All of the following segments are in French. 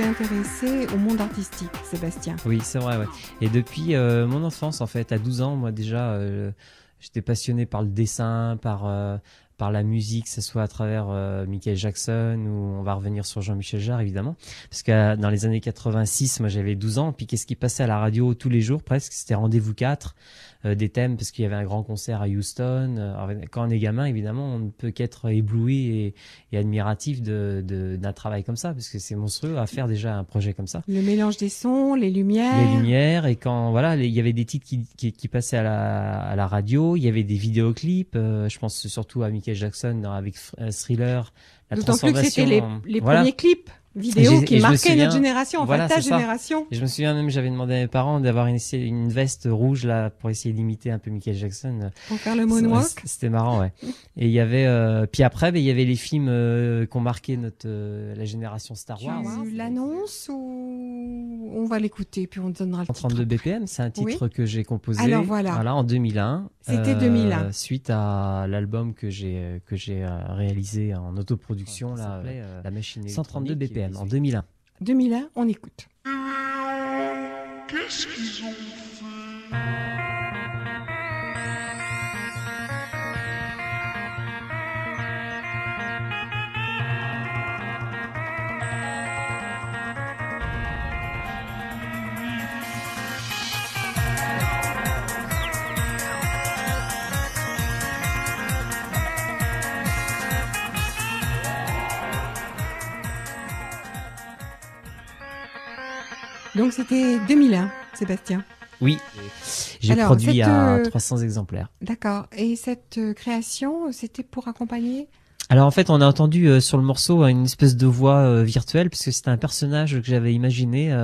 t'es intéressé au monde artistique, Sébastien. Oui, c'est vrai, ouais. Et depuis mon enfance, en fait, à 12 ans, moi déjà, j'étais passionné par le dessin, par la musique, que ce soit à travers Michael Jackson ou on va revenir sur Jean-Michel Jarre, évidemment. Parce que dans les années 86, moi j'avais 12 ans, puis qu'est-ce qui passait à la radio tous les jours presque? C'était Rendez-vous 4, des thèmes, parce qu'il y avait un grand concert à Houston. Alors, quand on est gamin, évidemment, on ne peut qu'être ébloui et admiratif d'un travail comme ça, parce que c'est monstrueux à faire déjà un projet comme ça. Le mélange des sons, les lumières. Les lumières, et quand voilà, il y avait des titres qui passaient à la radio, il y avait des vidéoclips, je pense surtout à Michael Jackson avec Thriller, la D'autant plus que transformation. c'était les Voilà. premiers clips vidéo qui marquaient notre génération, enfin voilà, ta c'est ça. génération. Et je me souviens même, j'avais demandé à mes parents d'avoir une veste rouge là pour essayer d'imiter un peu Michael Jackson. Pour faire le moonwalk. C'était marrant, ouais. Et il y avait, puis après, il y avait les films qui ont marqué la génération Star Wars. Tu as eu l'annonce ou on va l'écouter puis on te donnera le titre. 132 BPM, c'est un titre que j'ai composé. Alors voilà. En 2001. C'était 2001. Suite à l'album que j'ai réalisé en autoproduction, la machine 132 BPM en 2001. 2001, on écoute. Qu'est-ce qu'ils ont fait? Donc c'était 2001, Sébastien. Oui, j'ai produit à 300 exemplaires. D'accord. Et cette création, c'était pour accompagner? Alors en fait, on a entendu sur le morceau une espèce de voix virtuelle, parce que c'était un personnage que j'avais imaginé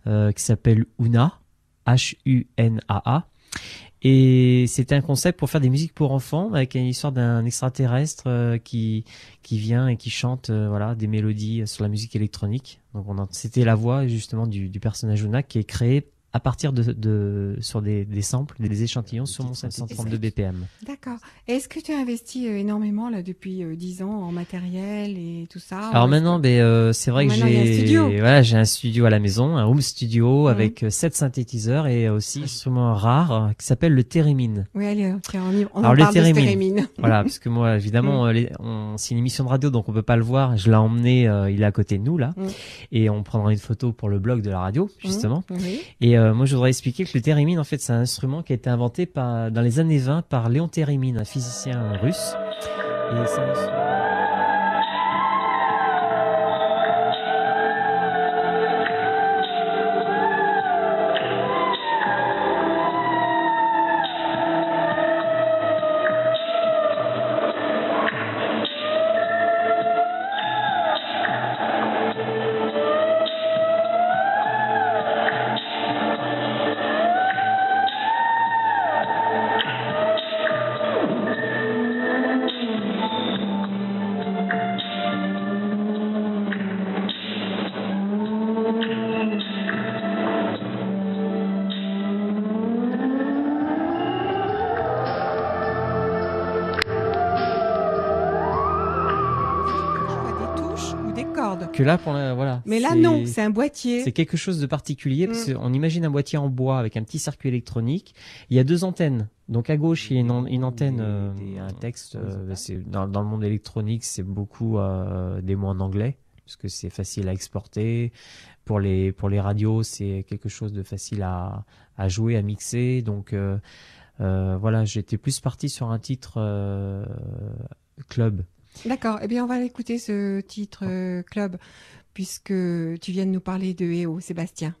qui s'appelle Una, Hunaa. Et c'était un concept pour faire des musiques pour enfants, avec une histoire d'un extraterrestre qui vient et qui chante voilà, des mélodies sur la musique électronique. Donc c'était la voix justement du personnage Una qui est créé à partir sur des samples, des échantillons sur mon 732 BPM. D'accord. Est-ce que tu as investi énormément là depuis 10 ans en matériel et tout ça? Alors maintenant, c'est vrai que j'ai un studio à la maison, un home studio avec 7 synthétiseurs et aussi un instrument rare qui s'appelle le Theremin. Oui, allez, tiens, on parle de Theremin. Voilà, parce que moi, évidemment, c'est une émission de radio, donc on peut pas le voir. Je l'ai emmené, il est à côté de nous là, et on prendra une photo pour le blog de la radio, justement. Et moi, je voudrais expliquer que le Theremin, en fait, c'est un instrument qui a été inventé dans les années 20 par Léon Theremin, un physicien russe. Et c'est un instrument... Que là, voilà. Mais là, non, c'est un boîtier. C'est quelque chose de particulier parce qu'on imagine un boîtier en bois avec un petit circuit électronique. Il y a 2 antennes. Donc à gauche, il y a une antenne, un texte. Dans le monde électronique, c'est beaucoup des mots en anglais parce que c'est facile à exporter. Pour les radios, c'est quelque chose de facile à jouer, à mixer. Donc voilà, j'étais plus parti sur un titre club. D'accord. Eh bien, on va écouter ce titre club, puisque tu viens de nous parler de EO, Sébastien.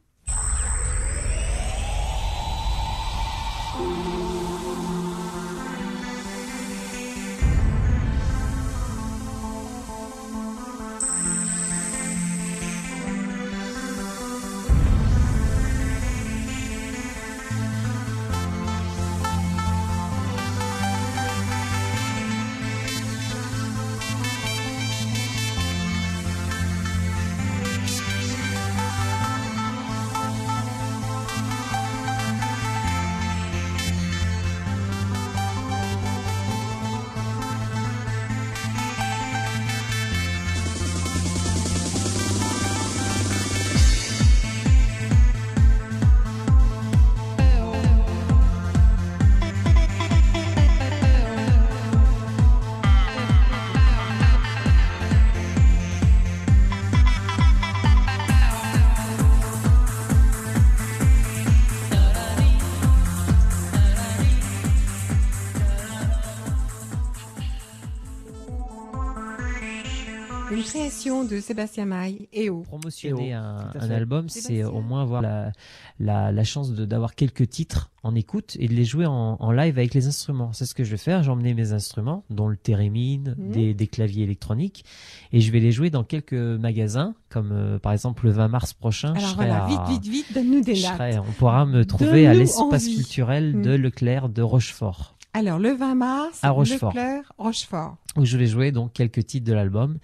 promotion de Sébastien Maille et au. Promotionner un tout à fait. album, c'est Sébastien. au moins avoir la chance d'avoir quelques titres en écoute et de les jouer en live avec les instruments. C'est ce que je vais faire. J'ai emmené mes instruments, dont le thérémine, des claviers électroniques, et je vais les jouer dans quelques magasins, comme par exemple le 20 mars prochain. Alors je serai voilà, vite, donne-nous des dates. on pourra me trouver à Donne-nous l'espace envie. culturel de Leclerc de Rochefort, Alors, le 20 mars, À Rochefort. Leclerc, Rochefort. où je vais jouer donc quelques titres de l'album.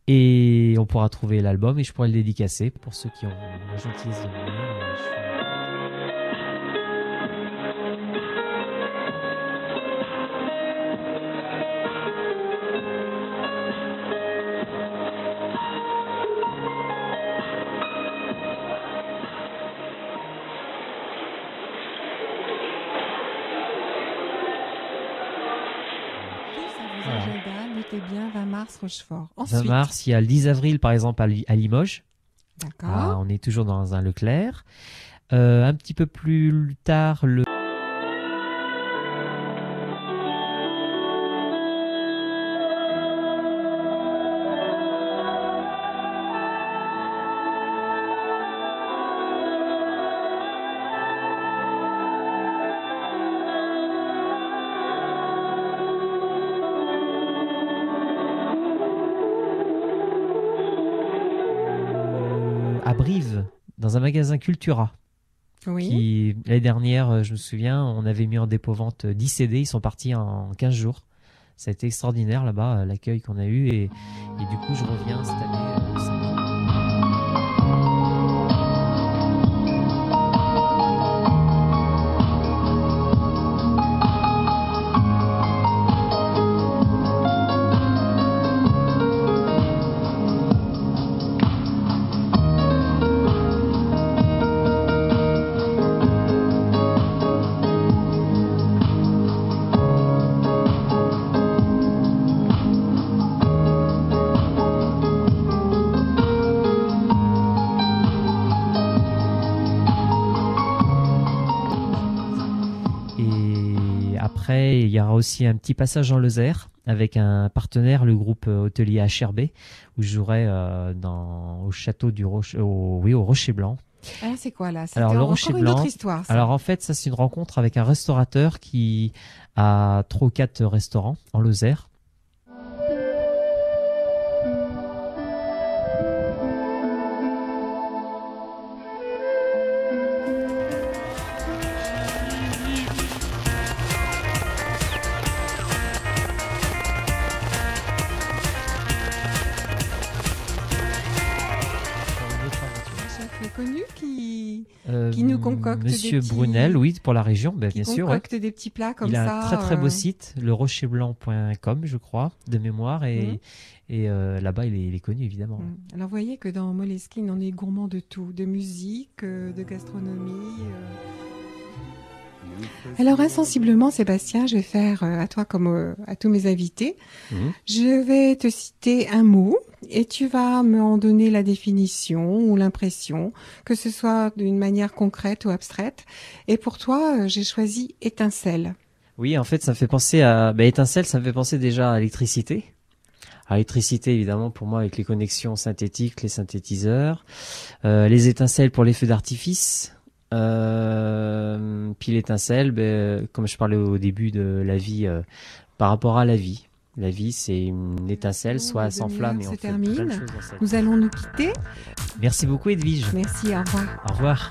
Et on pourra trouver l'album et je pourrai le dédicacer pour ceux qui ont la gentillesse de venir. Tous à vos Voilà. agendas, notez bien 20 mars, Rochefort. 20 Ensuite, mars, il y a le 10 avril par exemple à Limoges. d'accord. Ah, on est toujours dans un Leclerc. Un petit peu plus tard, le à Brive, dans un magasin Cultura. Oui. Qui, l'année dernière, je me souviens, on avait mis en dépôt-vente 10 CD, ils sont partis en 15 jours. Ça a été extraordinaire là-bas, l'accueil qu'on a eu, et du coup, je reviens cette année. Le samedi. Et après, il y aura aussi un petit passage en Lozère avec un partenaire, le groupe hôtelier HRB, où je jouerai au château du au Rocher Blanc. Alors, c'est quoi là? C'était Alors, le encore Rocher une Blanc. autre histoire. Ça. Alors en fait, ça c'est une rencontre avec un restaurateur qui a 3 ou 4 restaurants en Lozère. Un chef méconnu qui nous concocte Monsieur des petits- Brunel, oui, pour la région, ben, qui bien sûr. Ouais. concocte des petits plats comme Il a ça. un très très beau site, le rocherblanc.com, je crois, de mémoire, et là-bas il est connu évidemment. Alors, vous voyez que dans Moleskine, on est gourmand de tout, de musique, de gastronomie. Alors, insensiblement, Sébastien, je vais faire à toi comme à tous mes invités. Mhm. Je vais te citer un mot et tu vas me en donner la définition ou l'impression, que ce soit d'une manière concrète ou abstraite. Et pour toi, j'ai choisi étincelle. Oui, en fait, ça me fait penser à étincelle, ça me fait penser déjà à l'électricité. À l'électricité, évidemment, pour moi, avec les connexions synthétiques, les synthétiseurs, les étincelles pour les feux d'artifice. Puis l'étincelle, comme je parlais au début de la vie, par rapport à la vie. La vie, c'est une étincelle, soit elle La s'enflamme et demi-heure on se fait plein de termine. choses dans sa vie. Nous allons nous quitter. Merci beaucoup, Edwige. Merci, au revoir. Au revoir.